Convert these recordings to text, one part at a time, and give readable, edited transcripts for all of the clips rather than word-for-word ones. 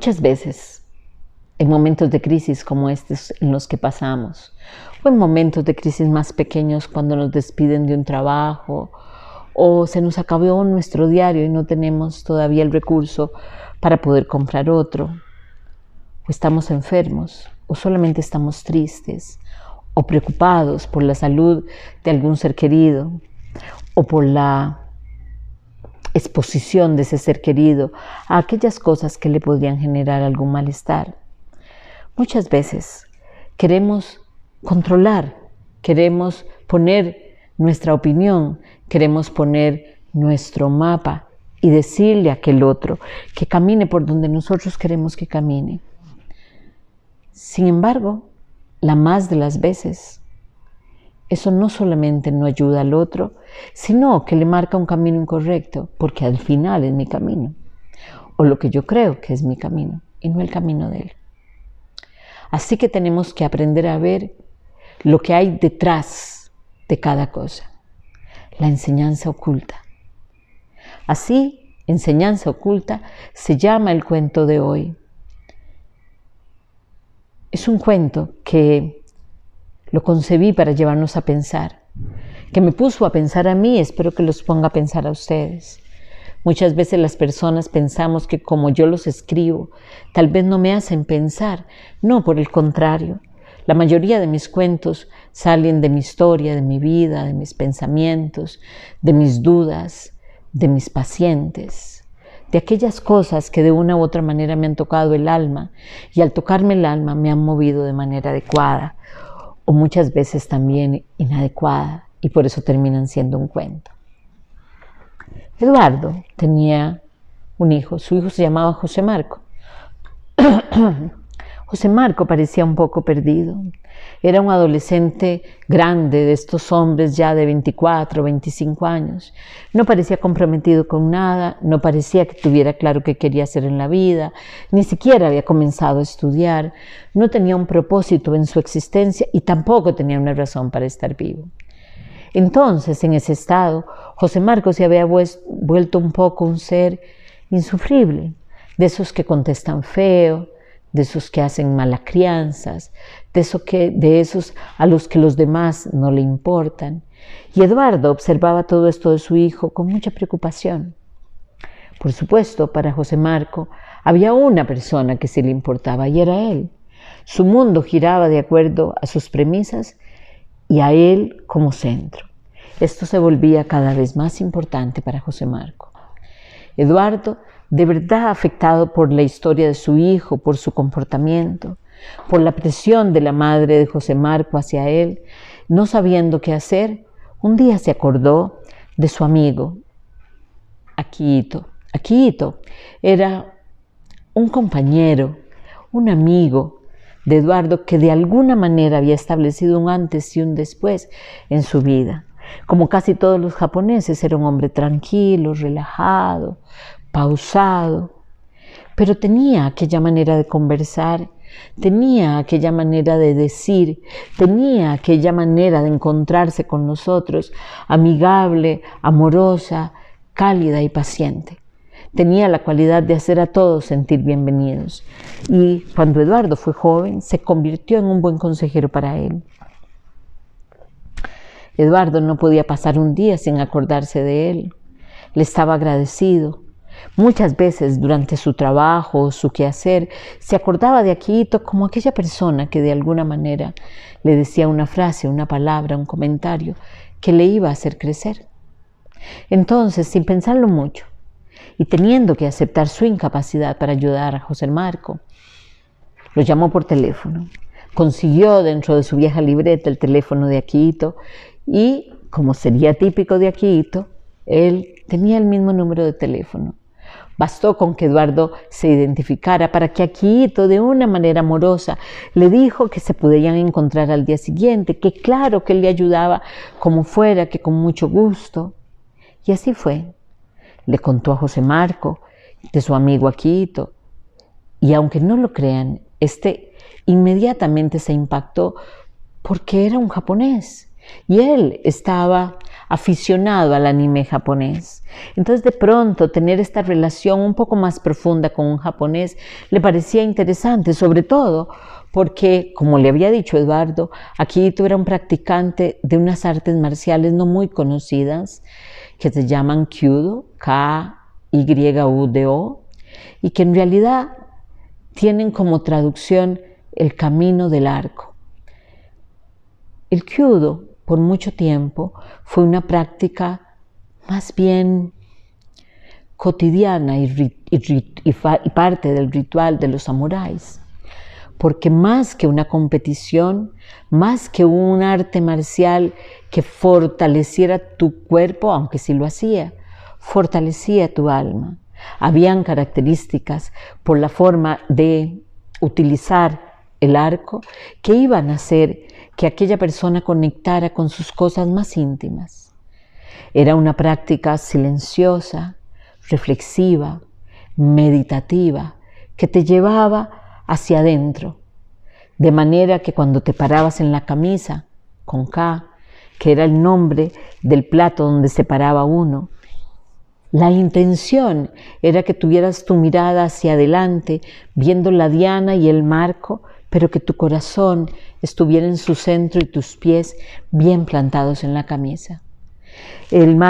Muchas veces, en momentos de crisis como estos en los que pasamos, o en momentos de crisis más pequeños cuando nos despiden de un trabajo, o se nos acabó nuestro diario y no tenemos todavía el recurso para poder comprar otro, o estamos enfermos, o solamente estamos tristes, o preocupados por la salud de algún ser querido, o por la exposición de ese ser querido a aquellas cosas que le podrían generar algún malestar. Muchas veces queremos controlar, queremos poner nuestra opinión, queremos poner nuestro mapa y decirle a aquel otro que camine por donde nosotros queremos que camine. Sin embargo, la más de las veces, eso no solamente no ayuda al otro, sino que le marca un camino incorrecto, porque al final es mi camino, o lo que yo creo que es mi camino, y no el camino de él. Así que tenemos que aprender a ver lo que hay detrás de cada cosa, la enseñanza oculta. Así, enseñanza oculta se llama el cuento de hoy. Es un cuento que lo concebí para llevarnos a pensar, que me puso a pensar a mí, espero que los ponga a pensar a ustedes. Muchas veces las personas pensamos que como yo los escribo, tal vez no me hacen pensar. No, por el contrario. La mayoría de mis cuentos salen de mi historia, de mi vida, de mis pensamientos, de mis dudas, de mis pacientes, de aquellas cosas que de una u otra manera me han tocado el alma y al tocarme el alma me han movido de manera adecuada o muchas veces también inadecuada y por eso terminan siendo un cuento. Eduardo tenía un hijo, su hijo se llamaba José Marco. José Marco parecía un poco perdido. Era un adolescente grande de estos hombres ya de 24, 25 años. No parecía comprometido con nada, no parecía que tuviera claro qué quería hacer en la vida, ni siquiera había comenzado a estudiar, no tenía un propósito en su existencia y tampoco tenía una razón para estar vivo. Entonces, en ese estado, José Marco se había vuelto un poco un ser insufrible, de esos que contestan feo, de esos que hacen malas crianzas, de esos a los que los demás no le importan. Y Eduardo observaba todo esto de su hijo con mucha preocupación. Por supuesto, para José Marco había una persona que sí le importaba y era él. Su mundo giraba de acuerdo a sus premisas y a él como centro. Esto se volvía cada vez más importante para José Marco. Eduardo, de verdad afectado por la historia de su hijo, por su comportamiento, por la presión de la madre de José Marco hacia él, no sabiendo qué hacer, un día se acordó de su amigo, Aquito. Aquito era un compañero, un amigo de Eduardo que de alguna manera había establecido un antes y un después en su vida. Como casi todos los japoneses, era un hombre tranquilo, relajado, pausado, pero tenía aquella manera de conversar, tenía aquella manera de decir, tenía aquella manera de encontrarse con nosotros, amigable, amorosa, cálida y paciente. Tenía la cualidad de hacer a todos sentir bienvenidos. Y cuando Eduardo fue joven, se convirtió en un buen consejero para él. Eduardo no podía pasar un día sin acordarse de él. Le estaba agradecido. Muchas veces durante su trabajo o su quehacer se acordaba de Aquito como aquella persona que de alguna manera le decía una frase, una palabra, un comentario que le iba a hacer crecer. Entonces, sin pensarlo mucho y teniendo que aceptar su incapacidad para ayudar a José Marco, lo llamó por teléfono. Consiguió dentro de su vieja libreta el teléfono de Aquito y, como sería típico de Aquito, él tenía el mismo número de teléfono. Bastó con que Eduardo se identificara para que Aquito, de una manera amorosa, le dijo que se podían encontrar al día siguiente, que claro que él le ayudaba como fuera, que con mucho gusto. Y así fue. Le contó a José Marco de su amigo Aquito. Y aunque no lo crean, inmediatamente se impactó porque era un japonés. Y él estaba aficionado al anime japonés. Entonces de pronto tener esta relación un poco más profunda con un japonés le parecía interesante, sobre todo porque, como le había dicho Eduardo, Akihito era un practicante de unas artes marciales no muy conocidas que se llaman Kyudo, Kyudo, y que en realidad tienen como traducción el camino del arco. El Kyudo, por mucho tiempo, fue una práctica más bien cotidiana y parte del ritual de los samuráis, porque más que una competición, más que un arte marcial que fortaleciera tu cuerpo, aunque sí lo hacía, fortalecía tu alma. Habían características por la forma de utilizar el arco que iban a hacer que aquella persona conectara con sus cosas más íntimas. Era una práctica silenciosa, reflexiva, meditativa, que te llevaba hacia adentro, de manera que cuando te parabas en la camisa, con K, que era el nombre del plato donde se paraba uno, la intención era que tuvieras tu mirada hacia adelante, viendo la diana y el marco, pero que tu corazón estuviera en su centro y tus pies bien plantados en la camisa. El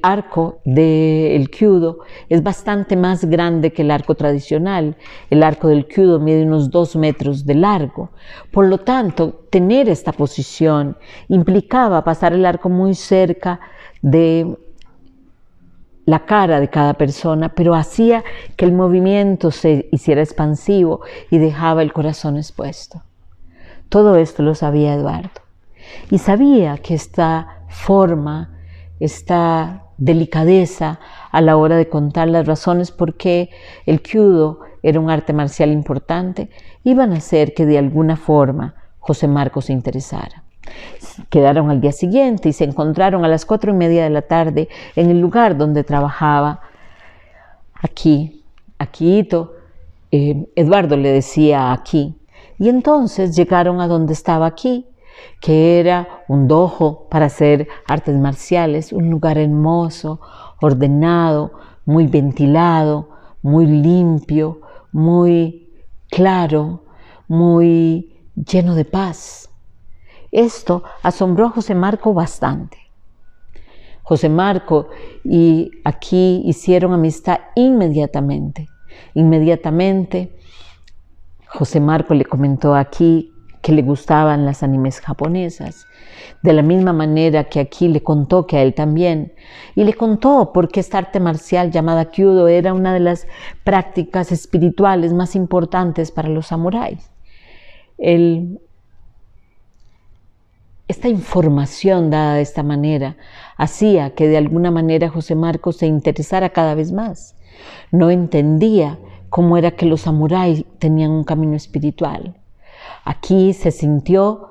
arco del Kyudo es bastante más grande que el arco tradicional. El arco del Kyudo mide unos 2 metros de largo. Por lo tanto, tener esta posición implicaba pasar el arco muy cerca de la cara de cada persona, pero hacía que el movimiento se hiciera expansivo y dejaba el corazón expuesto. Todo esto lo sabía Eduardo. Y sabía que esta forma, esta delicadeza a la hora de contar las razones por qué el Kyudo era un arte marcial importante, iban a hacer que de alguna forma José Marcos se interesara. Quedaron al día siguiente y se encontraron a las 4:30 de la tarde en el lugar donde trabajaba Akihito. Eduardo le decía aquí. Y entonces llegaron a donde estaba aquí, que era un dojo para hacer artes marciales, un lugar hermoso, ordenado, muy ventilado, muy limpio, muy claro, muy lleno de paz. Esto asombró a José Marco bastante. José Marco y aquí hicieron amistad inmediatamente. Inmediatamente, José Marco le comentó aquí que le gustaban las animes japonesas, de la misma manera que aquí le contó que a él también, y le contó por qué esta arte marcial llamada Kyudo era una de las prácticas espirituales más importantes para los samuráis. Esta información dada de esta manera hacía que de alguna manera José Marcos se interesara cada vez más. No entendía cómo era que los samuráis tenían un camino espiritual. Aquí se sintió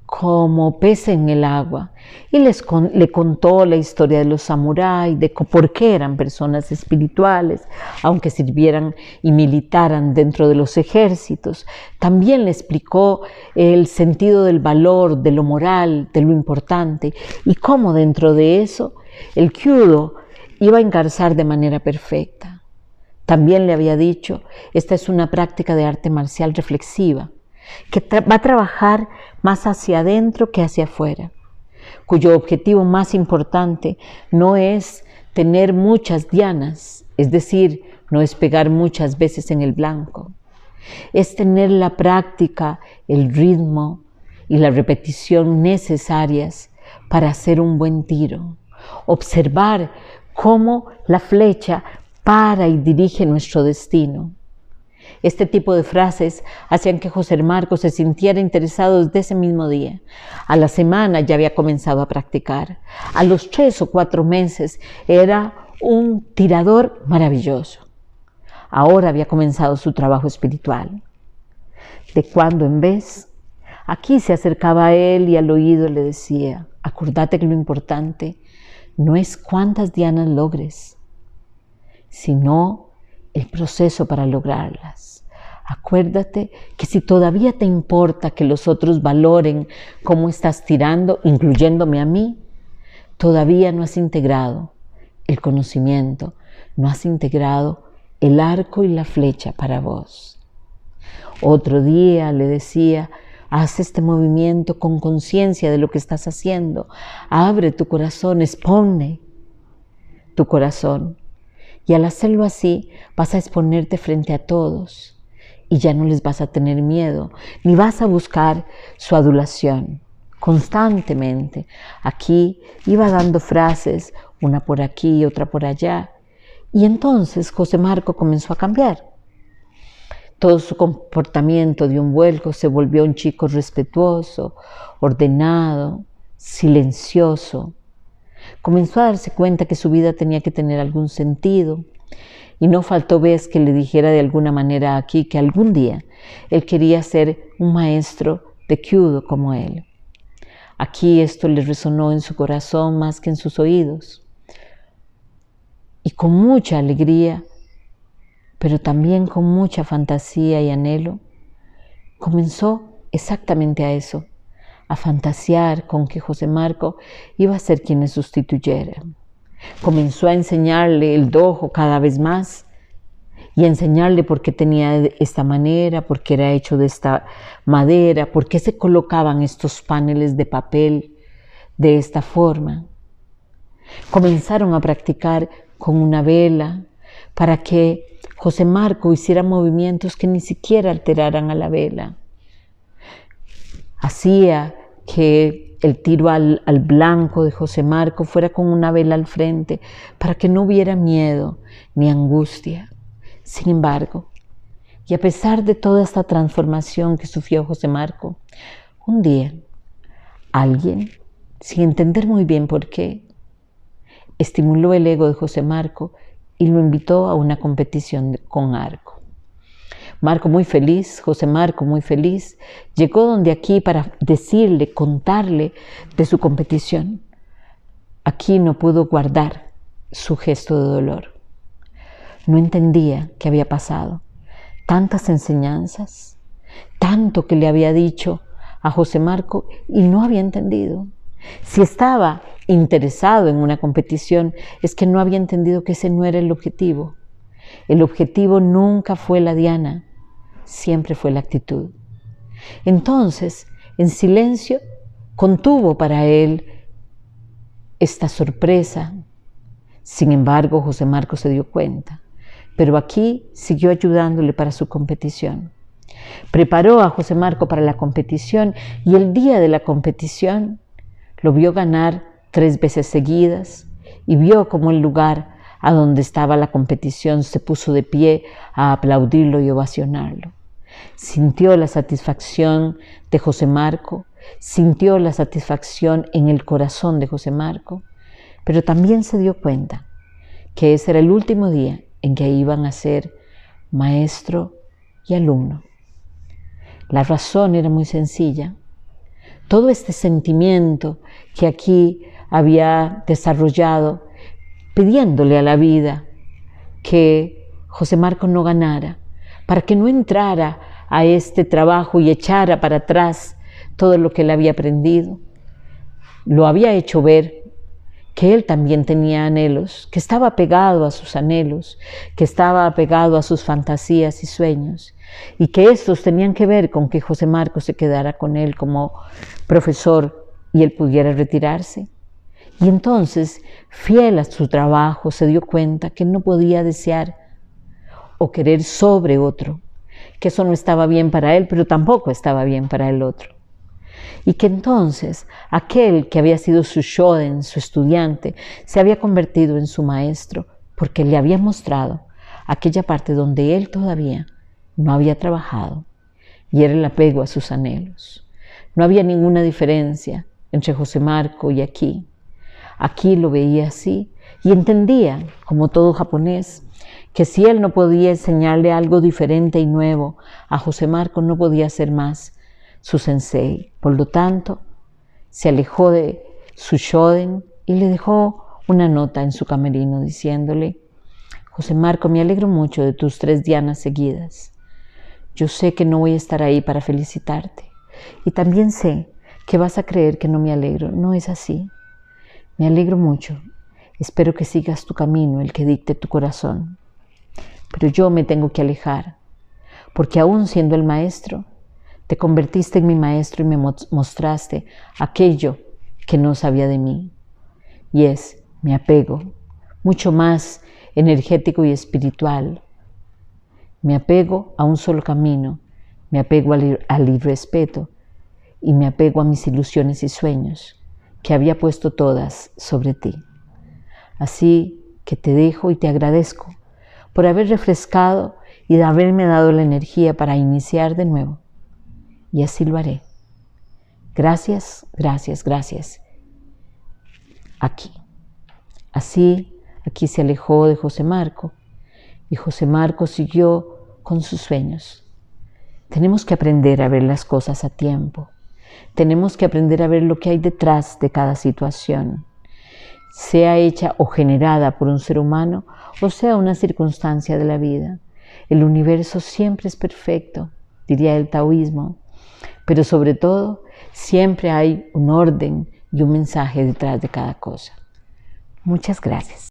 como pez en el agua y le contó la historia de los samuráis, de por qué eran personas espirituales, aunque sirvieran y militaran dentro de los ejércitos. También le explicó el sentido del valor, de lo moral, de lo importante y cómo dentro de eso el Kyudo iba a engarzar de manera perfecta. También le había dicho, esta es una práctica de arte marcial reflexiva, que va a trabajar más hacia adentro que hacia afuera, cuyo objetivo más importante no es tener muchas dianas, es decir, no es pegar muchas veces en el blanco, es tener la práctica, el ritmo y la repetición necesarias para hacer un buen tiro, observar cómo la flecha para y dirige nuestro destino. Este tipo de frases hacían que José Marcos se sintiera interesado desde ese mismo día. A la semana ya había comenzado a practicar. A los 3 o 4 meses era un tirador maravilloso. Ahora había comenzado su trabajo espiritual. De cuando en vez, aquí se acercaba a él y al oído le decía, acordate que lo importante no es cuántas dianas logres, sino el proceso para lograrlas. Acuérdate que si todavía te importa que los otros valoren cómo estás tirando, incluyéndome a mí, todavía no has integrado el conocimiento, no has integrado el arco y la flecha para vos. Otro día le decía, haz este movimiento con conciencia de lo que estás haciendo. Abre tu corazón, expone tu corazón. Y al hacerlo así, vas a exponerte frente a todos. Y ya no les vas a tener miedo, ni vas a buscar su adulación. Constantemente. Aquí iba dando frases, una por aquí, otra por allá. Y entonces José Marco comenzó a cambiar. Todo su comportamiento dio un vuelco, se volvió un chico respetuoso, ordenado, silencioso. Comenzó a darse cuenta que su vida tenía que tener algún sentido. Y no faltó vez que le dijera de alguna manera aquí que algún día él quería ser un maestro de kyudo como él. Aquí esto le resonó en su corazón más que en sus oídos. Y con mucha alegría, pero también con mucha fantasía y anhelo, comenzó exactamente a eso, a fantasear con que José Marco iba a ser quien le sustituyera. Comenzó a enseñarle el dojo cada vez más y a enseñarle por qué tenía esta manera, por qué era hecho de esta madera, por qué se colocaban estos paneles de papel de esta forma. Comenzaron a practicar con una vela para que José Marco hiciera movimientos que ni siquiera alteraran a la vela. Hacía que el tiro al blanco de José Marco fuera con una vela al frente para que no hubiera miedo ni angustia. Sin embargo, y a pesar de toda esta transformación que sufrió José Marco, un día alguien, sin entender muy bien por qué, estimuló el ego de José Marco y lo invitó a una competición con arco. Marco muy feliz, José Marco muy feliz, llegó donde aquí para decirle, contarle de su competición. Aquí no pudo guardar su gesto de dolor. No entendía qué había pasado. Tantas enseñanzas, tanto que le había dicho a José Marco y no había entendido. Si estaba interesado en una competición, es que no había entendido que ese no era el objetivo. El objetivo nunca fue la diana, siempre fue la actitud. Entonces, en silencio, contuvo para él esta sorpresa. Sin embargo, José Marco se dio cuenta, pero aquí siguió ayudándole para su competición. Preparó a José Marco para la competición y el día de la competición lo vio ganar 3 veces seguidas y vio cómo el lugar a donde estaba la competición se puso de pie a aplaudirlo y ovacionarlo. Sintió la satisfacción de José Marco, sintió la satisfacción en el corazón de José Marco, pero también se dio cuenta que ese era el último día en que iban a ser maestro y alumno. La razón era muy sencilla. Todo este sentimiento que aquí había desarrollado, pidiéndole a la vida que José Marco no ganara, para que no entrara a este trabajo y echara para atrás todo lo que él había aprendido. Lo había hecho ver que él también tenía anhelos, que estaba apegado a sus anhelos, que estaba apegado a sus fantasías y sueños, y que estos tenían que ver con que José Marco se quedara con él como profesor y él pudiera retirarse. Y entonces, fiel a su trabajo, se dio cuenta que no podía desear o querer sobre otro, que eso no estaba bien para él, pero tampoco estaba bien para el otro. Y que entonces aquel que había sido su shoden, su estudiante, se había convertido en su maestro porque le había mostrado aquella parte donde él todavía no había trabajado y era el apego a sus anhelos. No había ninguna diferencia entre José Marco y aquí. Aquí lo veía así y entendía, como todo japonés, que si él no podía enseñarle algo diferente y nuevo a José Marco, no podía ser más su sensei. Por lo tanto, se alejó de su shoden y le dejó una nota en su camerino diciéndole: José Marco, me alegro mucho de tus 3 dianas seguidas. Yo sé que no voy a estar ahí para felicitarte. Y también sé que vas a creer que no me alegro. No es así. Me alegro mucho. Espero que sigas tu camino, el que dicte tu corazón. Pero yo me tengo que alejar, porque aún siendo el maestro, te convertiste en mi maestro y me mostraste aquello que no sabía de mí. Y es mi apego, mucho más energético y espiritual. Me apego a un solo camino, me apego al irrespeto y me apego a mis ilusiones y sueños, que había puesto todas sobre ti. Así que te dejo y te agradezco por haber refrescado y de haberme dado la energía para iniciar de nuevo. Y así lo haré. Gracias, gracias, gracias. Aquí. Así, aquí se alejó de José Marco y José Marco siguió con sus sueños. Tenemos que aprender a ver las cosas a tiempo. Tenemos que aprender a ver lo que hay detrás de cada situación, sea hecha o generada por un ser humano o sea una circunstancia de la vida. El universo siempre es perfecto, diría el taoísmo, pero sobre todo siempre hay un orden y un mensaje detrás de cada cosa. Muchas gracias.